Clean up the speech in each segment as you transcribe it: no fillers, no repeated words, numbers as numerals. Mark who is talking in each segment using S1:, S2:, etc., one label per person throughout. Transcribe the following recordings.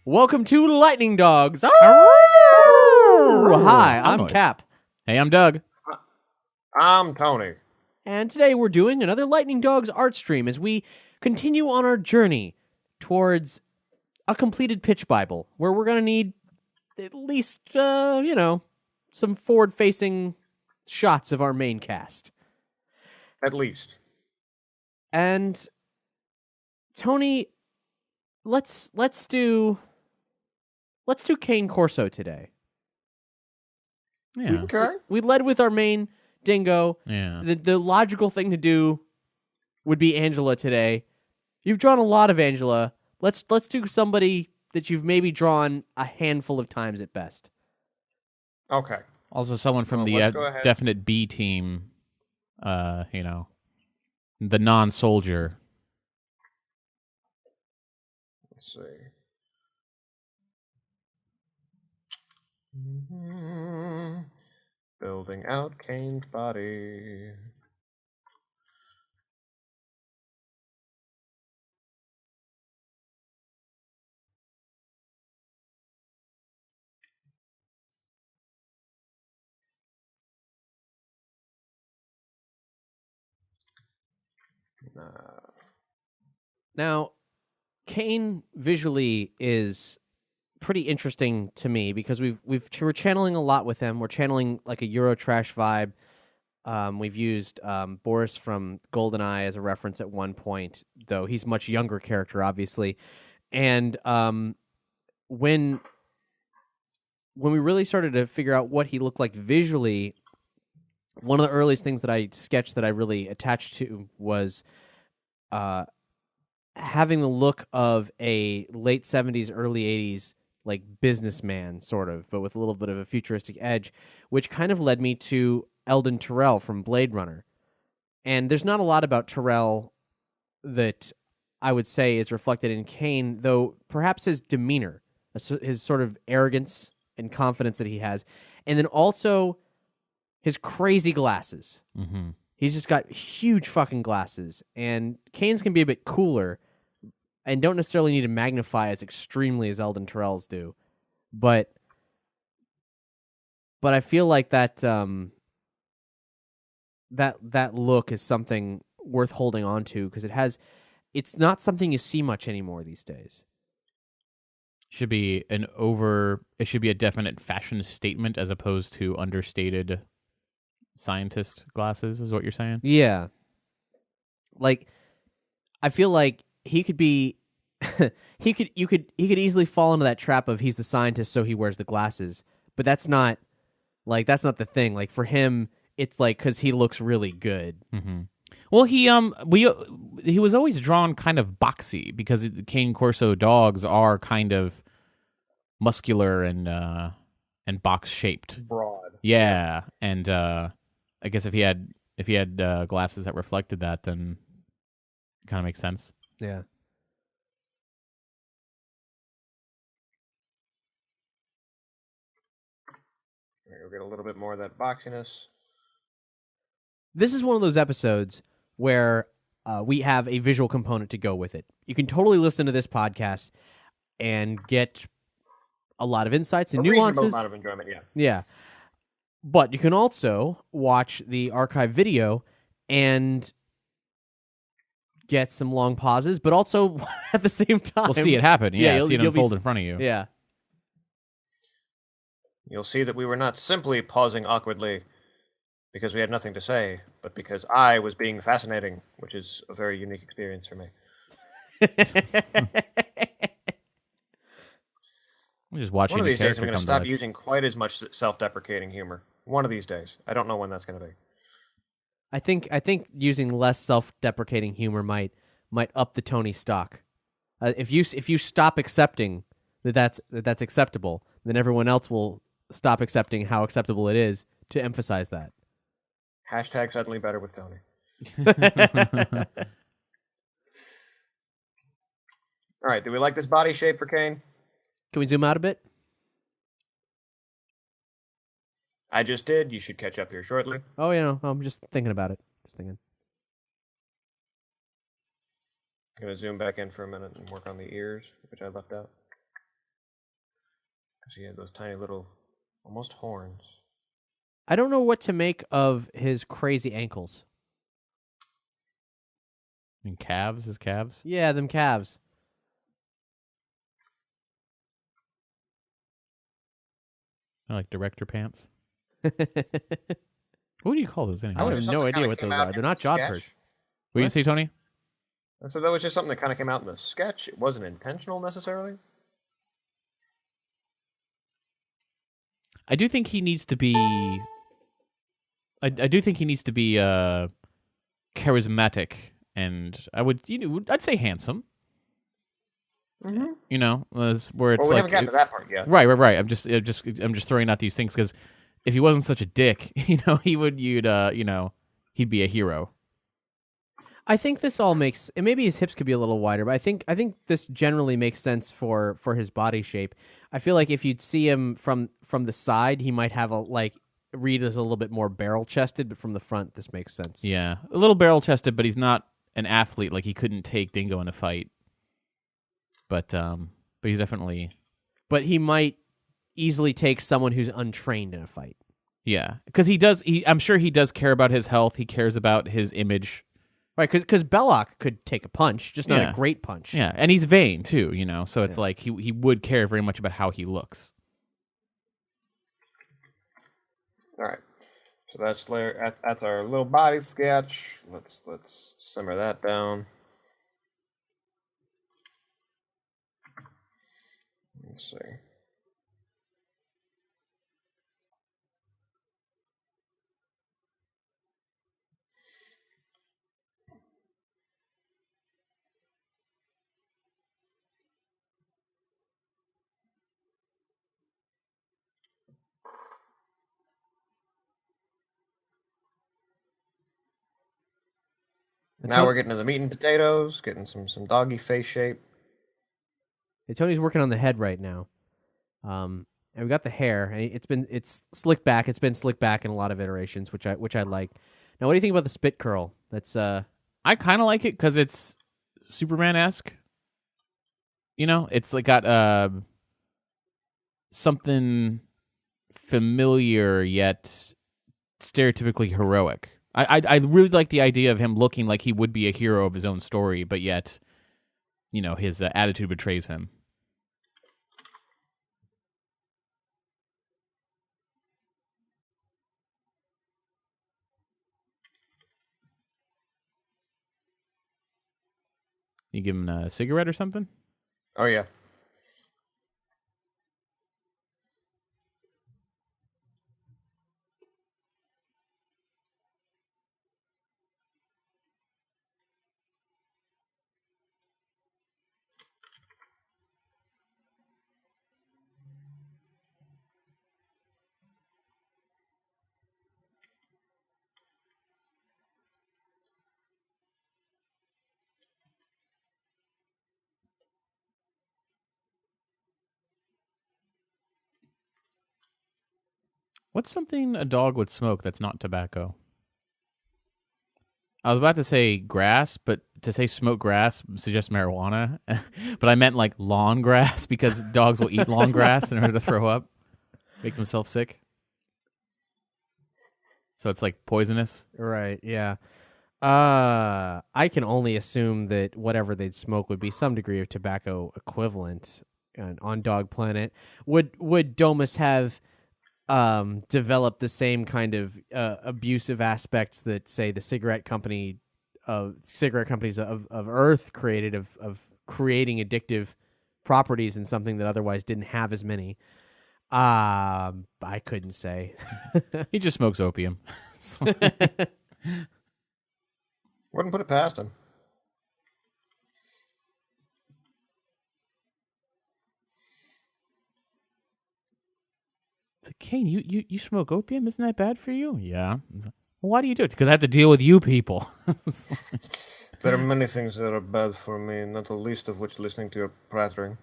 S1: Welcome to Lightning Dogs. Hi, I'm
S2: noise.
S1: Cap.
S2: Hey, I'm Doug.
S3: I'm Tony.
S1: And today we're doing another Lightning Dogs art stream as we continue on our journey towards a completed pitch Bible, where we're going to need at least, some forward-facing shots of our main cast.
S3: At least.
S1: And Tony, let's do Kane Corso today.
S2: Yeah.
S3: Okay.
S1: We led with our main dingo.
S2: Yeah.
S1: The logical thing to do would be Angela today. You've drawn a lot of Angela. Let's do somebody that you've maybe drawn a handful of times at best.
S3: Okay.
S2: Also, someone from
S3: let's
S2: the
S3: go ahead.
S2: definite B team, the non-soldier.
S3: Let's see. Building out Kane's body.
S1: Now, Kane visually is pretty interesting to me because we're channeling a lot with him. We're channeling like a Eurotrash vibe. We've used Boris from GoldenEye as a reference at one point, though he's a much younger character, obviously. And when we really started to figure out what he looked like visually, one of the earliest things that I sketched that I really attached to was having the look of a late 70s, early 80s like businessman, sort of, but with a little bit of a futuristic edge, which kind of led me to Eldon Tyrell from Blade Runner. And there's not a lot about Tyrell that I would say is reflected in Kane, though perhaps his demeanor, his sort of arrogance and confidence that he has, and then also his crazy glasses.
S2: Mm-hmm.
S1: He's just got huge fucking glasses, and Kane's can be a bit cooler and don't necessarily need to magnify as extremely as Eldon Tyrell's do. But I feel like that that look is something worth holding on to because it's not something you see much anymore these days.
S2: It should be a definite fashion statement as opposed to understated scientist glasses, is what you're saying?
S1: Yeah. Like, I feel like he could be he could easily fall into that trap of he's the scientist so he wears the glasses. But that's not the thing. Like, for him, it's like cuz he looks really good.
S2: Mm-hmm. Well, he was always drawn kind of boxy because the Kane Corso dogs are kind of muscular and box shaped.
S3: Broad.
S2: Yeah, and I guess if he had glasses that reflected that, then it kind of makes sense.
S1: Yeah.
S3: We'll get a little bit more of that boxiness.
S1: This is one of those episodes where we have a visual component to go with it. You can totally listen to this podcast and get a lot of insights and
S3: A reasonable
S1: nuances.
S3: amount of enjoyment, yeah.
S1: Yeah. But you can also watch the archive video and get some long pauses, but also at the same time.
S2: We'll see it happen. Yeah,
S1: you'll-
S2: see it
S1: you'll be
S2: unfold
S1: s-
S2: in front of you.
S1: Yeah.
S3: You'll see that we were not simply pausing awkwardly because we had nothing to say, but because I was being fascinating, which is a very unique experience for me.
S2: We're just watching
S3: One of
S2: the
S3: these days,
S2: character
S3: I'm going to
S2: come
S3: stop
S2: to life.
S3: using quite as much self-deprecating humor. One of these days. I don't know when that's going to be.
S1: I think using less self-deprecating humor might up the Tony stock. If you stop accepting that's acceptable, then everyone else will stop accepting how acceptable it is to emphasize that.
S3: Hashtag suddenly better with Tony. All right, do we like this body shape for Kane?
S1: Can we zoom out a bit?
S3: I just did. You should catch up here shortly.
S1: Oh, I'm just thinking about it. Just thinking.
S3: I'm going to zoom back in for a minute and work on the ears, which I left out. Because he had those tiny little, almost horns.
S1: I don't know what to make of his crazy ankles.
S2: I mean, calves, his calves.
S1: Yeah, them calves.
S2: I like director pants. What do you call those anyway?
S1: I
S3: That was
S1: have
S3: just
S1: no
S3: something that
S1: idea
S3: kinda
S1: what
S3: came
S1: those
S3: out
S1: are. They're
S3: in
S1: not
S3: the
S1: jodhpurs.
S3: sketch.
S2: What do you say, Tony?
S3: And so that was just something that kind of came out in the sketch. It wasn't intentional necessarily.
S2: I do think he needs to be. I do think he needs to be charismatic, and I'd say handsome.
S3: Mm-hmm.
S2: You know, where it's
S3: Well, we
S2: like
S3: haven't gotten to that part yet.
S2: right. I'm just throwing out these things because if he wasn't such a dick, he'd be a hero.
S1: I think this all makes, and maybe his hips could be a little wider, but I think this generally makes sense for his body shape. I feel like if you'd see him from the side, he might have read as a little bit more barrel chested, but from the front, this makes sense.
S2: Yeah, a little barrel chested, but he's not an athlete. Like he couldn't take Dingo in a fight. But he's definitely.
S1: But he might easily take someone who's untrained in a fight.
S2: Yeah, because he does. I'm sure he does care about his health. He cares about his image.
S1: Right, because Belloc could take a punch, just not
S2: Yeah.
S1: a great punch.
S2: Yeah, and he's vain too, so it's
S1: Yeah.
S2: like he would care very much about how he looks.
S3: All right. So that's our little body sketch. Let's simmer that down. Let's see. Now we're getting to the meat and potatoes, getting some doggy face shape.
S1: Tony's working on the head right now. And we got the hair, and it's slicked back. It's been slicked back in a lot of iterations, which I like. Now, what do you think about the spit curl? That's
S2: I kind of like it because it's Superman-esque. It's like got something familiar yet stereotypically heroic. I really like the idea of him looking like he would be a hero of his own story, but yet, his attitude betrays him. You give him a cigarette or something?
S3: Oh yeah.
S2: What's something a dog would smoke that's not tobacco? I was about to say grass, but to say smoke grass suggests marijuana. But I meant like lawn grass because dogs will eat lawn grass in order to throw up, make themselves sick. So it's like poisonous.
S1: right. Yeah. I can only assume that whatever they'd smoke would be some degree of tobacco equivalent on Dog Planet. Would Domus have developed the same kind of abusive aspects that, say, the cigarette companies of Earth created of creating addictive properties in something that otherwise didn't have as many? I couldn't say.
S2: He just smokes opium.
S3: Wouldn't put it past him.
S2: It's like, Kane, you smoke opium? Isn't that bad for you? Yeah. It's like, well, why do you do it? Because I have to deal with you people.
S3: There are many things that are bad for me, not the least of which listening to your prattling.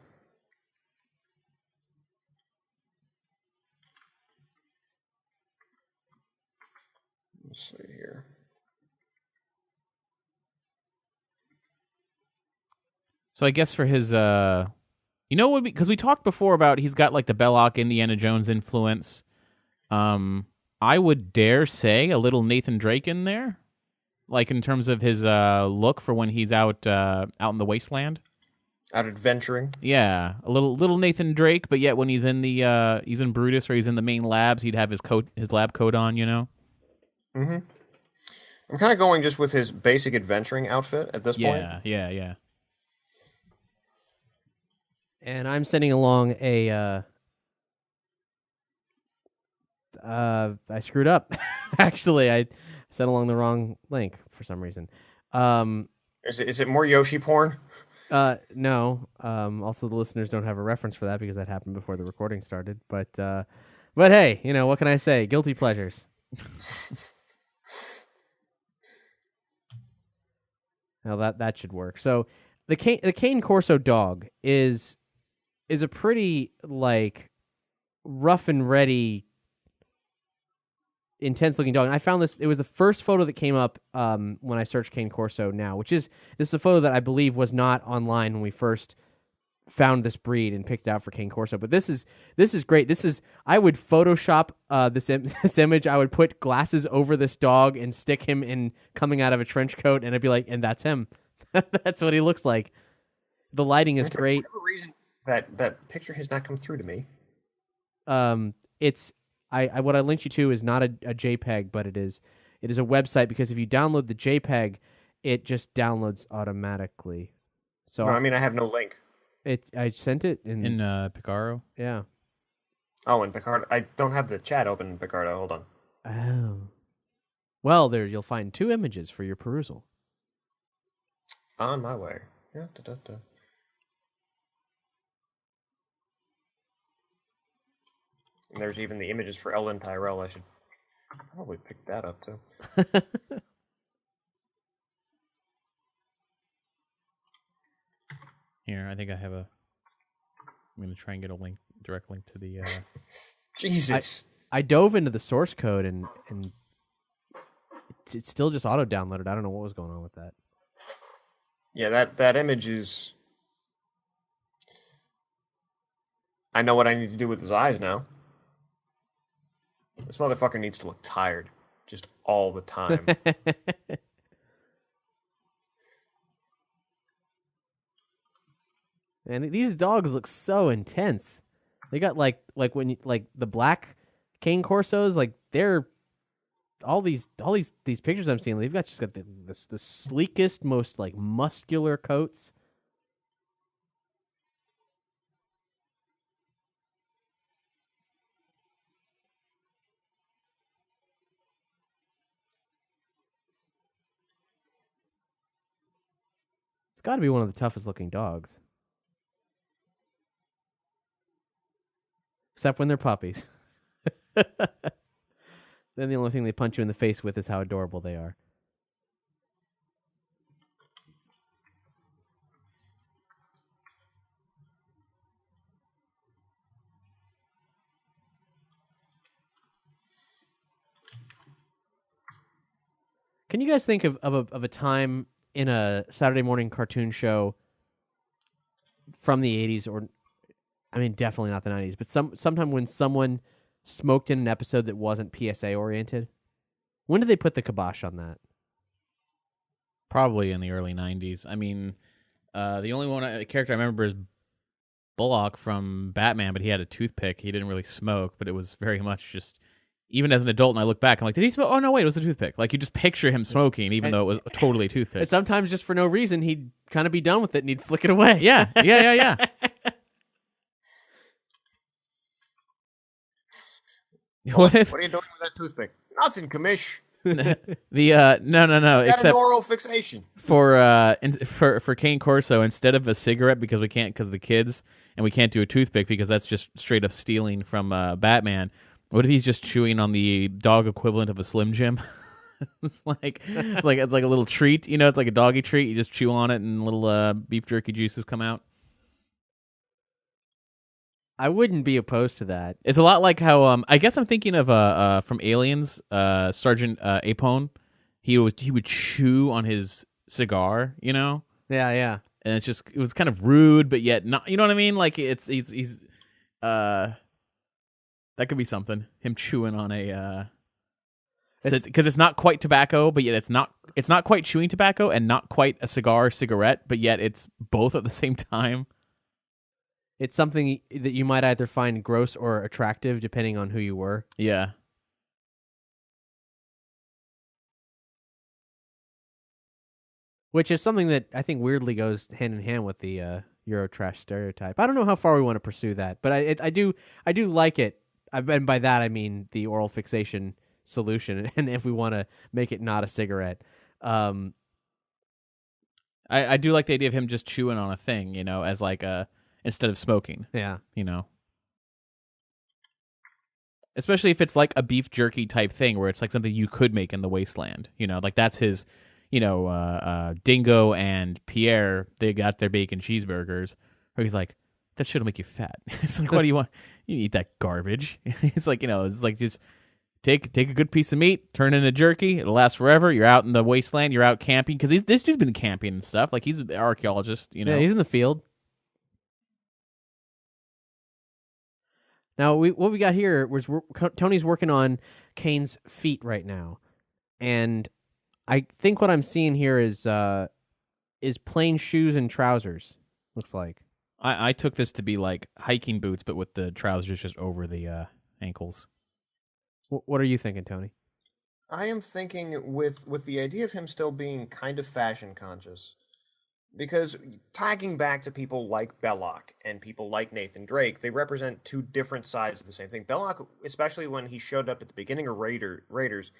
S3: Let's see here.
S2: So I guess for his You know what? Because we talked before about he's got like the Belloc Indiana Jones influence. I would dare say a little Nathan Drake in there, like in terms of his look for when he's out in the wasteland.
S3: Out adventuring.
S2: Yeah, a little Nathan Drake, but yet when he's in the he's in Brutus or he's in the main labs, he'd have his lab coat on, you know.
S3: Mm-hmm. I'm kind of going just with his basic adventuring outfit at this point.
S2: Yeah.
S1: And I'm sending along a. I screwed up. Actually, I sent along the wrong link for some reason.
S3: Is it more Yoshi porn?
S1: No. Also, the listeners don't have a reference for that because that happened before the recording started. But hey, you know what can I say? Guilty pleasures. Now that should work. So the Kane Corso dog is a pretty like rough and ready, intense looking dog. And I found this. It was the first photo that came up when I searched Kane Corso now, this is a photo that I believe was not online when we first found this breed and picked it out for Kane Corso. But this is great. I would Photoshop this image. I would put glasses over this dog and stick him in coming out of a trench coat, and I'd be like, and that's him. That's what he looks like. The lighting is great.
S3: For whatever reason, that picture has not come through to me.
S1: It's what I linked you to is not a JPEG, but it is a website, because if you download the JPEG, it just downloads automatically. So
S3: No, I mean I have no link.
S1: I sent it in
S2: Picaro.
S1: Yeah.
S3: Oh, in Picardo. I don't have the chat open in Picardo. Hold on.
S1: Oh. Well, there you'll find 2 images for your perusal.
S3: On my way. Yeah. And there's even the images for Ellen Tyrell. I should probably pick that up too.
S2: Here, I think I have I'm going to try and get a direct link to the.
S3: Jesus.
S1: I dove into the source code and it's still just auto downloaded. I don't know what was going on with that.
S3: Yeah, that image is. I know what I need to do with his eyes now. This motherfucker needs to look tired, just all the time.
S1: And these dogs look so intense. They got like the black Kane Corsos, like they're all these pictures I'm seeing. They've just got the sleekest, most like muscular coats. It's got to be one of the toughest looking dogs. Except when they're puppies. Then the only thing they punch you in the face with is how adorable they are. Can you guys think of a time in a Saturday morning cartoon show from the 80s, or I mean definitely not the 90s, but sometime when someone smoked in an episode that wasn't PSA oriented? When did they put the kibosh on that?
S2: Probably in the early 90s. I mean, the only character I remember is Bullock from Batman, but he had a toothpick. He didn't really smoke, but it was very much just, even as an adult, and I look back, I'm like, did he smoke? Oh, no, wait, it was a toothpick. Like, you just picture him smoking, even though it was totally a toothpick.
S1: And sometimes just for no reason, he'd kind of be done with it and he'd flick it away.
S2: Yeah.
S3: What are you doing with that toothpick? Nothing, commish.
S2: No.
S3: Got
S2: Except
S3: an oral fixation.
S2: for Kane Corso, instead of a cigarette, because we can't, because of the kids, and we can't do a toothpick because that's just straight up stealing from Batman. What if he's just chewing on the dog equivalent of a Slim Jim? It's like a little treat, you know. It's like a doggy treat. You just chew on it, and little beef jerky juices come out.
S1: I wouldn't be opposed to that.
S2: It's a lot like how I guess I'm thinking of from Aliens, Sergeant Apone. He would chew on his cigar, you know.
S1: Yeah.
S2: and it was kind of rude, but yet not. You know what I mean? Like he's that could be something. Him chewing on a because it's not quite tobacco, but yet it's not quite chewing tobacco and not quite a cigarette, but yet it's both at the same time.
S1: It's something that you might either find gross or attractive, depending on who you were.
S2: Yeah.
S1: Which is something that I think weirdly goes hand in hand with the Eurotrash stereotype. I don't know how far we want to pursue that, but I do like it. And by that I mean the oral fixation solution, and if we want to make it not a cigarette.
S2: I do like the idea of him just chewing on a thing, as like instead of smoking.
S1: Yeah.
S2: Especially if it's like a beef jerky type thing where it's like something you could make in the wasteland. Like that's his, Dingo and Pierre, they got their bacon cheeseburgers where he's like, that shit'll make you fat. It's like, what do you want? You eat that garbage. It's like, it's like just take a good piece of meat, turn it into jerky. It'll last forever. You're out in the wasteland. You're out camping. Because this dude's been camping and stuff. Like he's an archaeologist,
S1: Yeah, he's in the field. Now, what we got here was Tony's working on Kane's feet right now, and I think what I'm seeing here is plain shoes and trousers. Looks like
S2: I took this to be like hiking boots, but with the trousers just over the ankles.
S1: What are you thinking, Tony?
S3: I am thinking with the idea of him still being kind of fashion conscious. Because tagging back to people like Belloc and people like Nathan Drake, they represent two different sides of the same thing. Belloc, especially when he showed up at the beginning of Raiders,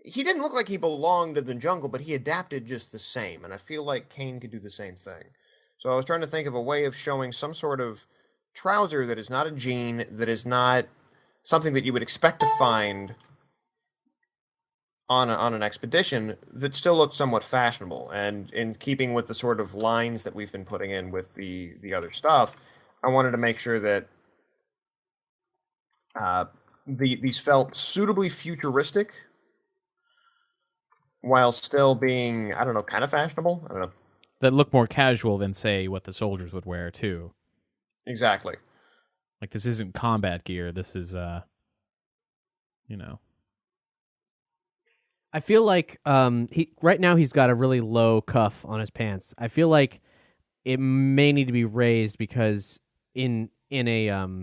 S3: he didn't look like he belonged in the jungle, but he adapted just the same. And I feel like Kane could do the same thing. So I was trying to think of a way of showing some sort of trouser that is not a jean, that is not something that you would expect to find on an expedition that still looked somewhat fashionable, and in keeping with the sort of lines that we've been putting in with the other stuff, I wanted to make sure that these felt suitably futuristic while still being, I don't know, kind of fashionable. I don't know.
S2: That look more casual than, say, what the soldiers would wear too.
S3: Exactly.
S2: Like this isn't combat gear. This is,
S1: I feel like right now he's got a really low cuff on his pants. I feel like it may need to be raised because in the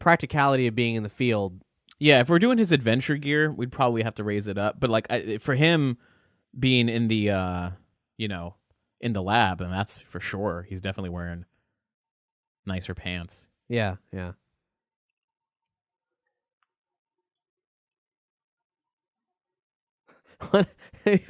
S1: practicality of being in the field.
S2: Yeah, if we're doing his adventure gear, we'd probably have to raise it up. But like for him being in the in the lab, and that's for sure. He's definitely wearing nicer pants.
S1: Yeah. What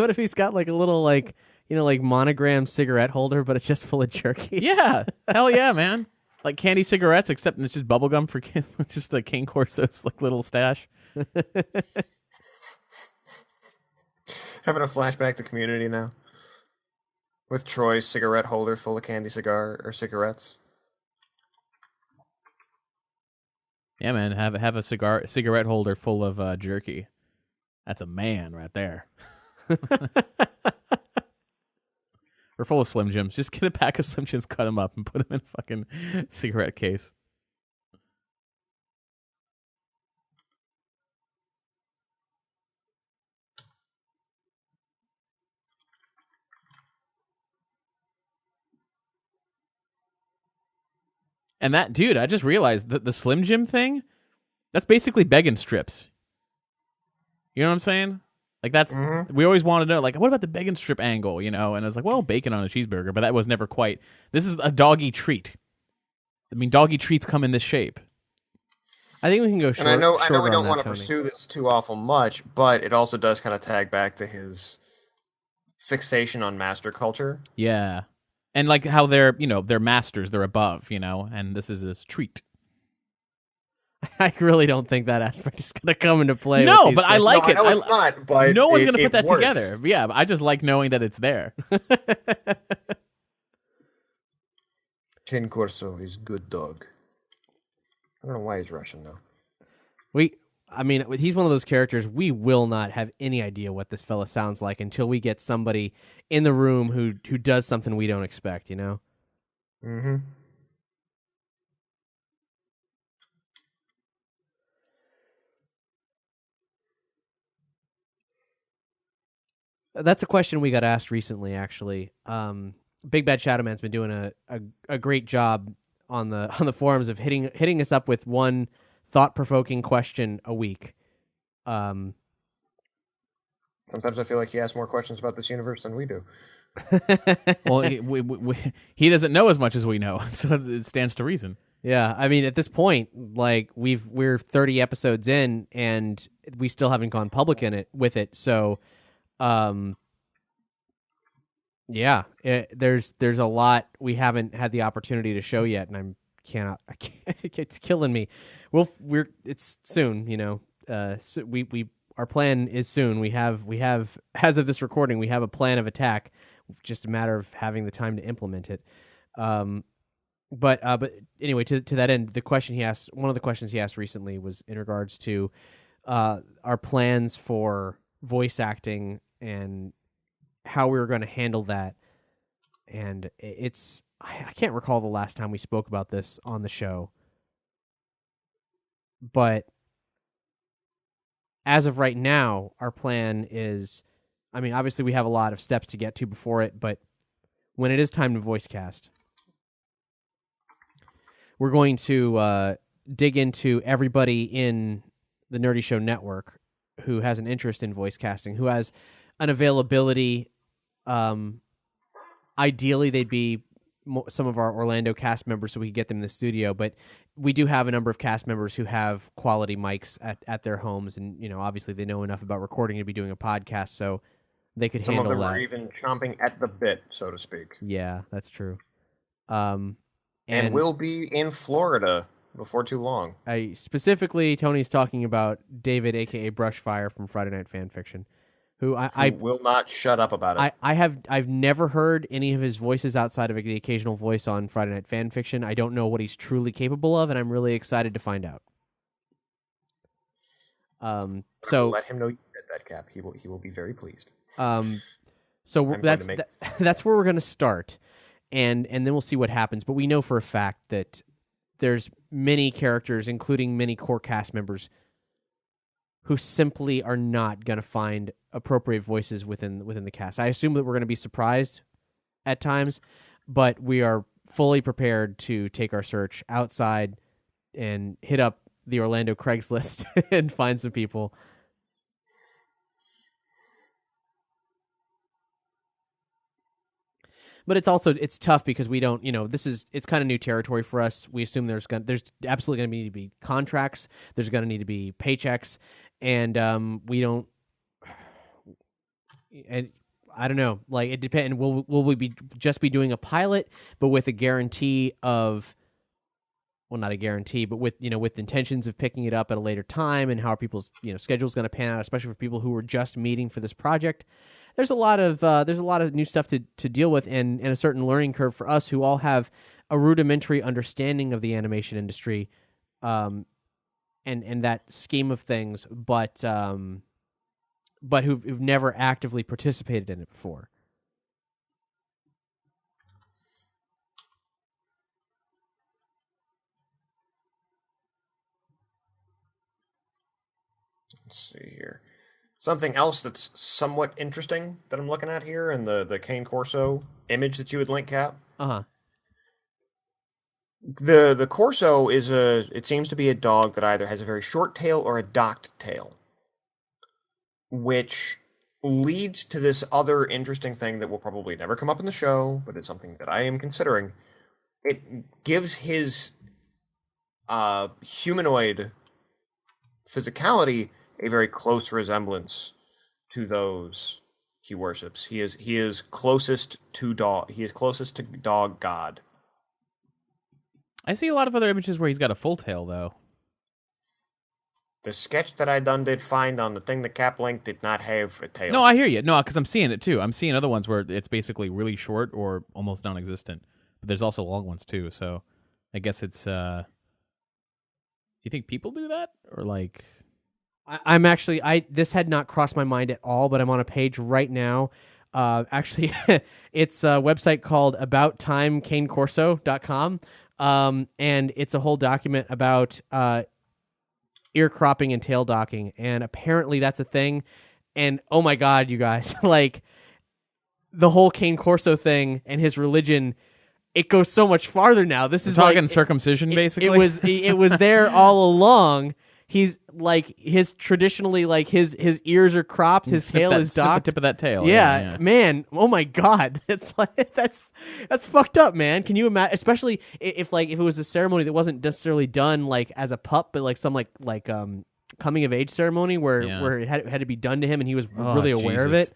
S1: if he's got like a little like monogram cigarette holder, but it's just full of jerky?
S2: Yeah, hell yeah, man! Like candy cigarettes, except it's just bubble gum for kids. It's just the Kane Corso's like little stash.
S3: Having a flashback to Community now, with Troy's cigarette holder full of candy cigarettes.
S2: Yeah, man, have a cigarette holder full of jerky. That's a man right there. Or full of Slim Jims. Just get a pack of Slim Jims, cut them up, and put them in a fucking cigarette case. And that, dude, I just realized that the Slim Jim thing, that's basically begging strips. You know what I'm saying? Like that's, we always want to know, like, what about the bacon strip angle, And it's like, well, bacon on a cheeseburger, but that was never quite. This is a doggy treat. I mean, doggy treats come in this shape.
S1: I think we can go short.
S3: And I know we don't
S1: want
S3: to pursue this too awful much, but it also does kind of tag back to his fixation on master culture.
S2: Yeah. And like how they're masters, they're above, and this is his treat.
S1: I really don't think that aspect is going to come into play.
S2: No, but I like it.
S3: I know it's not, but
S2: no one's going to put that
S3: works
S2: together. Yeah, I just like knowing that it's there.
S3: Kane Corso is good dog. I don't know why he's Russian though.
S1: I mean, he's one of those characters we will not have any idea what this fella sounds like until we get somebody in the room who does something we don't expect, you know?
S3: Mm-hmm.
S1: That's a question we got asked recently, actually. Big Bad Shadow Man's been doing a great job on the forums of hitting us up with one thought-provoking question a week.
S3: Sometimes I feel like he asks more questions about this universe than we do.
S2: Well, he doesn't know as much as we know, so it stands to reason.
S1: Yeah, I mean, at this point, like we're 30 episodes in, and we still haven't gone public with it. So, yeah, there's a lot we haven't had the opportunity to show yet, and I can't it's killing me. It's soon, you know. So we our plan is soon. We have as of this recording, we have a plan of attack. Just a matter of having the time to implement it. But anyway, to that end, one of the questions he asked recently was in regards to our plans for voice acting and how we were going to handle that. And I can't recall the last time we spoke about this on the show, but as of right now, our plan is, I mean, obviously we have a lot of steps to get to before it, but when it is time to voice cast, we're going to dig into everybody in the Nerdy Show network who has an interest in voice casting, who has an availability. Ideally, they'd be some of our Orlando cast members so we could get them in the studio, but we do have a number of cast members who have quality mics at their homes, and you know, obviously they know enough about recording to be doing a podcast, so they could handle that.
S3: Some of them are even chomping at the bit, so to speak.
S1: Yeah, that's true.
S3: And we'll be in Florida before too long.
S1: Specifically, Tony's talking about David, a.k.a. Brushfire from Friday Night Fanfiction, who I
S3: will not shut up about it.
S1: I've never heard any of his voices outside of the occasional voice on Friday Night Fanfiction. I don't know what he's truly capable of, and I'm really excited to find out. So
S3: let him know you did that, Cap. He will be very pleased.
S1: So that's where we're going to start, and then we'll see what happens. But we know for a fact that there's many characters, including many core cast members, who simply are not going to find appropriate voices within the cast. I assume that we're going to be surprised at times, but we are fully prepared to take our search outside and hit up the Orlando Craigslist and find some people. But it's tough because we don't, it's kind of new territory for us. We assume there's absolutely going to need to be contracts. There's going to need to be paychecks, and we don't. And I don't know. Like, it depends. Will we just be doing a pilot, but with a guarantee of, well, not a guarantee, but with intentions of picking it up at a later time, and how are people's schedule's going to pan out, especially for people who are just meeting for this project. There's a lot of new stuff to deal with, and a certain learning curve for us who all have a rudimentary understanding of the animation industry, and that scheme of things, but who've never actively participated in it before.
S3: Let's see here. Something else that's somewhat interesting that I'm looking at here in the Kane Corso image that you would link, Cap.
S1: Uh-huh.
S3: The Corso it seems to be a dog that either has a very short tail or a docked tail, which leads to this other interesting thing that will probably never come up in the show, but is something that I am considering. It gives his humanoid physicality a very close resemblance to those he worships. He is closest to dog. He is closest to dog god.
S2: I see a lot of other images where he's got a full tail, though.
S3: The sketch that I did find on the thing that Cap linked did not have a tail.
S2: No, I hear you. No, because I'm seeing it too. I'm seeing other ones where it's basically really short or almost non-existent. But there's also long ones too. So I guess it's. Do you think people do that, or like?
S1: I'm actually this had not crossed my mind at all, but I'm on a page right now. Actually, it's a website called abouttimekanecorso.com, and it's a whole document about ear cropping and tail docking, and apparently that's a thing. And oh my god, you guys, like the whole Kane Corso thing and his religion, it goes so much farther now. This is
S2: talking
S1: like
S2: circumcision, basically.
S1: It was there all along. He's like his traditionally like his ears are cropped, his tail is
S2: snip
S1: docked.
S2: the tip of that tail.
S1: Yeah, man. Oh my god, it's like that's fucked up, man. Can you imagine? Especially if it was a ceremony that wasn't necessarily done like as a pup, but like some like coming of age ceremony where it had to be done to him, and he was really aware of it.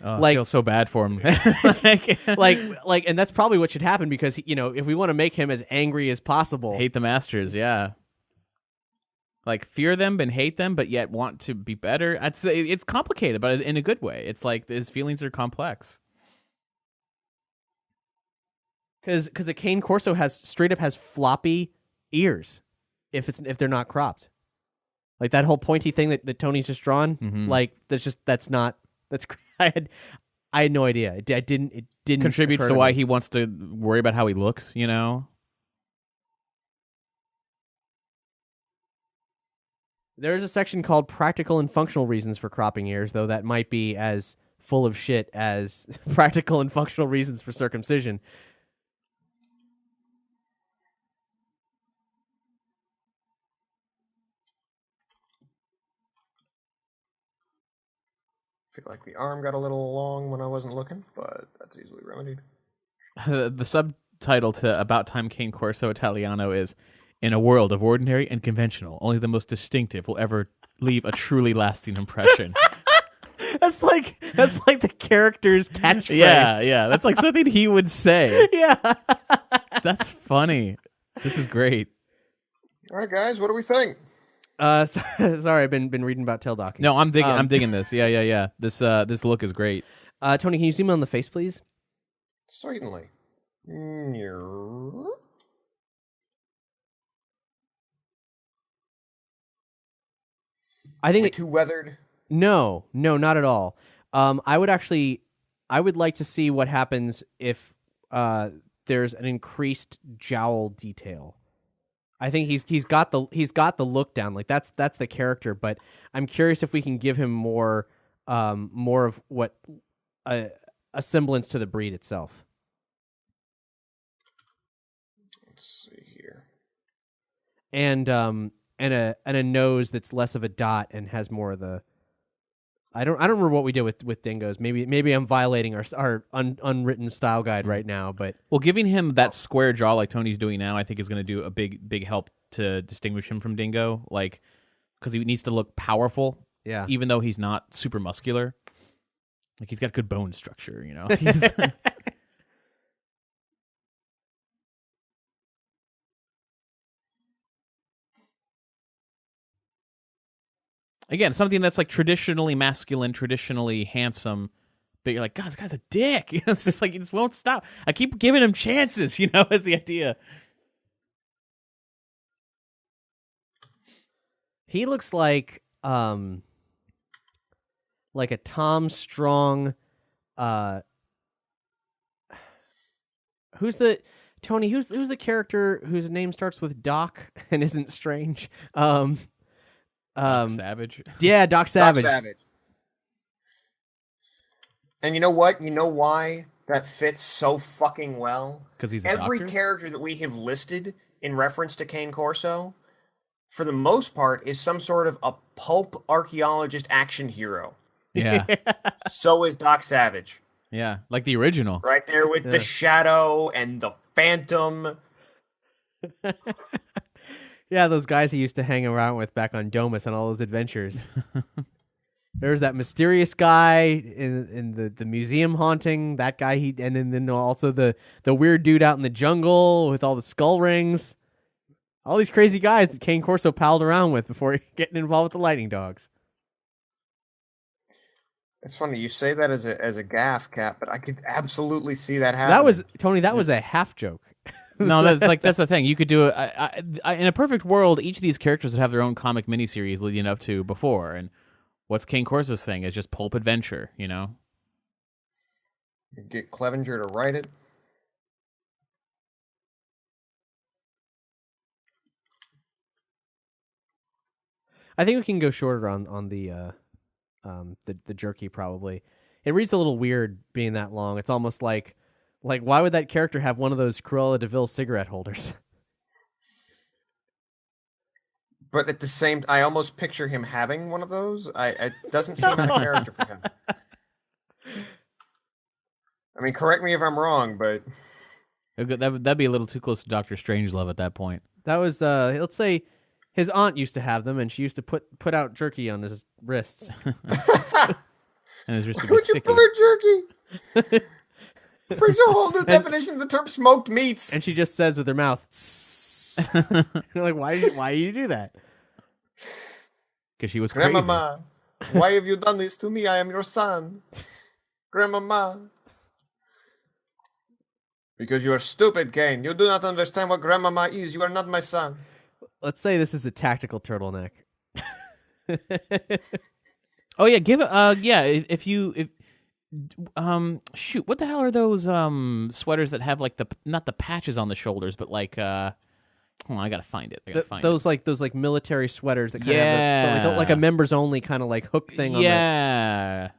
S2: I feel so bad for him.
S1: And that's probably what should happen, because if we want to make him as angry as possible,
S2: hate the masters, yeah. Like fear them and hate them, but yet want to be better. It's complicated, but in a good way. It's like his feelings are complex.
S1: Because a Kane Corso straight up has floppy ears, if they're not cropped. Like that whole pointy thing that Tony's just drawn.
S2: Mm-hmm.
S1: Like that's I had no idea. It didn't
S2: Contributes to why he wants to worry about how he looks.
S1: There's a section called practical and functional reasons for cropping ears, though that might be as full of shit as practical and functional reasons for circumcision.
S3: I feel like the arm got a little long when I wasn't looking, but that's easily remedied.
S2: The subtitle to About Time Kane Corso Italiano is, "In a world of ordinary and conventional, only the most distinctive will ever leave a truly lasting impression."
S1: That's like the character's catchphrase.
S2: Yeah. That's like something he would say.
S1: Yeah.
S2: That's funny. This is great.
S3: All right, guys, what do we think?
S1: Sorry, I've been reading about tail docking.
S2: No, I'm digging this. Yeah. This look is great.
S1: Tony, can you zoom in on the face, please?
S3: Certainly.
S1: I think
S3: too weathered.
S1: No, not at all. I would like to see what happens if there's an increased jowl detail. I think he's got the look down. Like that's the character, but I'm curious if we can give him more of what a semblance to the breed itself.
S3: Let's see here.
S1: And a nose that's less of a dot and has more of the. I don't remember what we did with dingoes. Maybe I'm violating our unwritten style guide right now, but
S2: giving him that square jaw like Tony's doing now, I think is going to do a big help to distinguish him from Dingo. Like, because he needs to look powerful,
S1: yeah.
S2: Even though he's not super muscular, like he's got good bone structure, He's again, something that's like traditionally masculine, traditionally handsome, but you're like, God, this guy's a dick. It's just like, he just won't stop. I keep giving him chances, is the idea.
S1: He looks like a Tom Strong. Who's the character whose name starts with Doc and isn't strange?
S2: Doc Savage.
S1: Yeah, Doc Savage.
S3: Doc Savage. And you know what? You know why that fits so fucking well?
S2: Because he's a
S3: every
S2: doctor?
S3: Character that we have listed in reference to Kane Corso, for the most part, is some sort of a pulp archaeologist action hero.
S2: Yeah.
S3: So is Doc Savage.
S2: Yeah, like the original.
S3: Right there with the Shadow and the Phantom.
S1: Yeah, those guys he used to hang around with back on Domus on all those adventures. There was that mysterious guy in the museum haunting. That guy and then also the weird dude out in the jungle with all the skull rings. All these crazy guys that Kane Corso palled around with before getting involved with the lightning dogs.
S3: It's funny you say that as a gaff, Cap, but I could absolutely see that happening.
S1: That was Tony. That was a half joke.
S2: No, that's the thing. You could do it in a perfect world. Each of these characters would have their own comic miniseries leading up to before. And what's Kane Corso's thing is just pulp adventure. You know,
S3: Get Clevenger to write it.
S1: I think we can go shorter on the jerky probably. It reads a little weird being that long. It's almost like why would that character have one of those Cruella de Vil cigarette holders?
S3: But at the same, I almost picture him having one of those. It doesn't seem out of character for him. I mean, correct me if I'm wrong, but
S2: that'd be a little too close to Doctor Strangelove at that point.
S1: That was let's say his aunt used to have them, and she used to put out jerky on his wrists.
S2: And his wrists
S3: why
S2: would
S3: would
S2: get
S3: you
S2: sticky.
S3: put jerky? Brings a whole new definition of the term smoked meats.
S1: And she just says with her mouth, you're like, why do you do that?
S2: Because she was crazy.
S3: Grandmama, why have you done this to me? I am your son. Grandmama. Because you are stupid, Kane. You do not understand what Grandmama is. You are not my son.
S1: Let's say this is a tactical turtleneck.
S2: Oh yeah, shoot, what the hell are those sweaters that have like not the patches on the shoulders, but like hold on, I gotta find it.
S1: Those military sweaters that kind of have like a members only kind of like hook thing on
S2: yeah,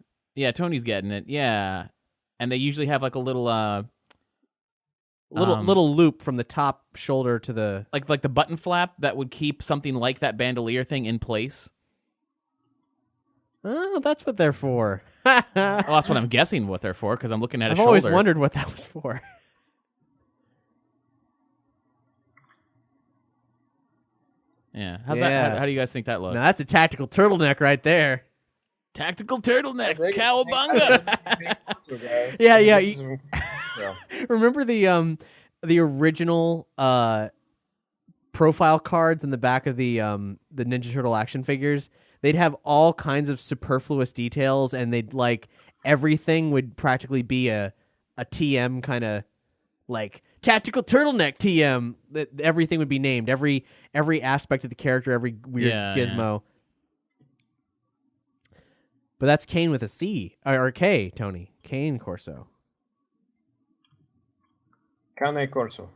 S2: Tony's getting it. Yeah, and they usually have like a little
S1: little loop from the top shoulder to the
S2: like the button flap that would keep something like that bandolier thing in place.
S1: Oh, that's what they're for.
S2: Well, that's what I'm guessing what they're for because I'm looking at his
S1: I've
S2: shoulder.
S1: always wondered what that was for.
S2: Yeah. That? How do you guys think that looks?
S1: Now, that's a tactical turtleneck right there.
S2: Tactical turtleneck, cowabunga.
S1: Yeah. Remember the original profile cards in the back of the Ninja Turtle action figures? They'd have all kinds of superfluous details, and they'd everything would practically be a TM kind of like tactical turtleneck TM. That everything would be named, every aspect of the character, every weird gizmo. But that's Kane with a C or K, Tony. Kane Corso.
S3: Kane Corso.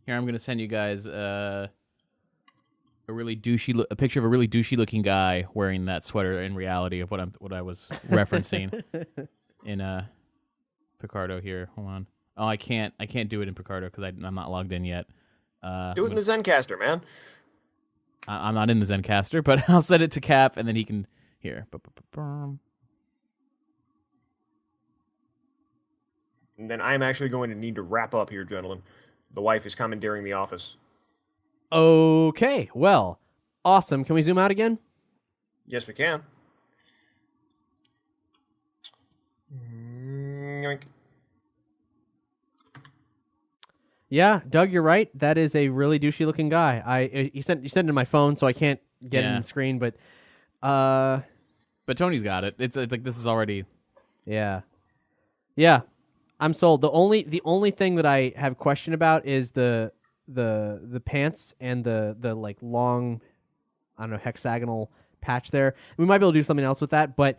S2: Here, I'm going to send you guys a picture of a really douchey looking guy wearing that sweater. In reality, of what I was referencing in Picardo here. Hold on. Oh, I can't do it in Picardo because I'm not logged in yet.
S3: Do it in the Zencaster, man.
S2: I'm not in the Zencaster, but I'll send it to Cap, and then he can here.
S3: And then I'm actually going to need to wrap up here, gentlemen. The wife is commandeering the office.
S1: Okay, well, awesome. Can we zoom out again?
S3: Yes, we can. Yoink.
S1: Yeah, Doug, you're right. That is a really douchey looking guy. You sent it to my phone, so I can't get it in the screen. But
S2: Tony's got it. It's like this is already.
S1: Yeah. I'm sold. The only thing that I have question about is the pants and the like long, I don't know, hexagonal patch there. We might be able to do something else with that, but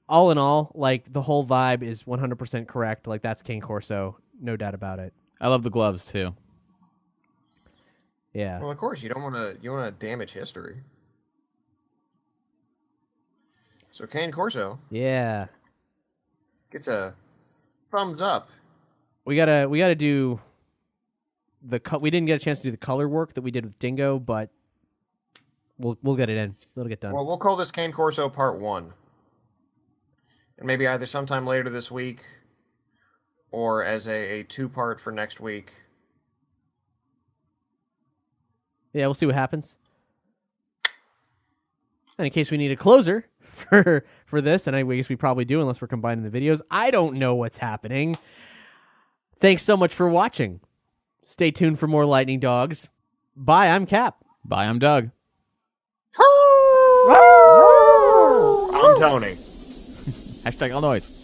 S1: all in all, like the whole vibe is 100% correct. Like that's Kane Corso, no doubt about it.
S2: I love the gloves too.
S1: Yeah.
S3: Well, of course you don't want to damage history. So Kane Corso.
S1: Yeah.
S3: Gets a thumbs up.
S1: We gotta do we didn't get a chance to do the color work that we did with Dingo, but we'll get it in. It'll get done.
S3: Well, we'll call this Kane Corso Part 1. And maybe either sometime later this week or as a 2-part for next week.
S1: Yeah, we'll see what happens. And in case we need a closer for this, and I guess we probably do unless we're combining the videos. I don't know what's happening. Thanks so much for watching. Stay tuned for more Lightning Dogs. Bye, I'm Cap.
S2: Bye, I'm Doug.
S3: I'm Tony.
S2: How Hashtag all noise.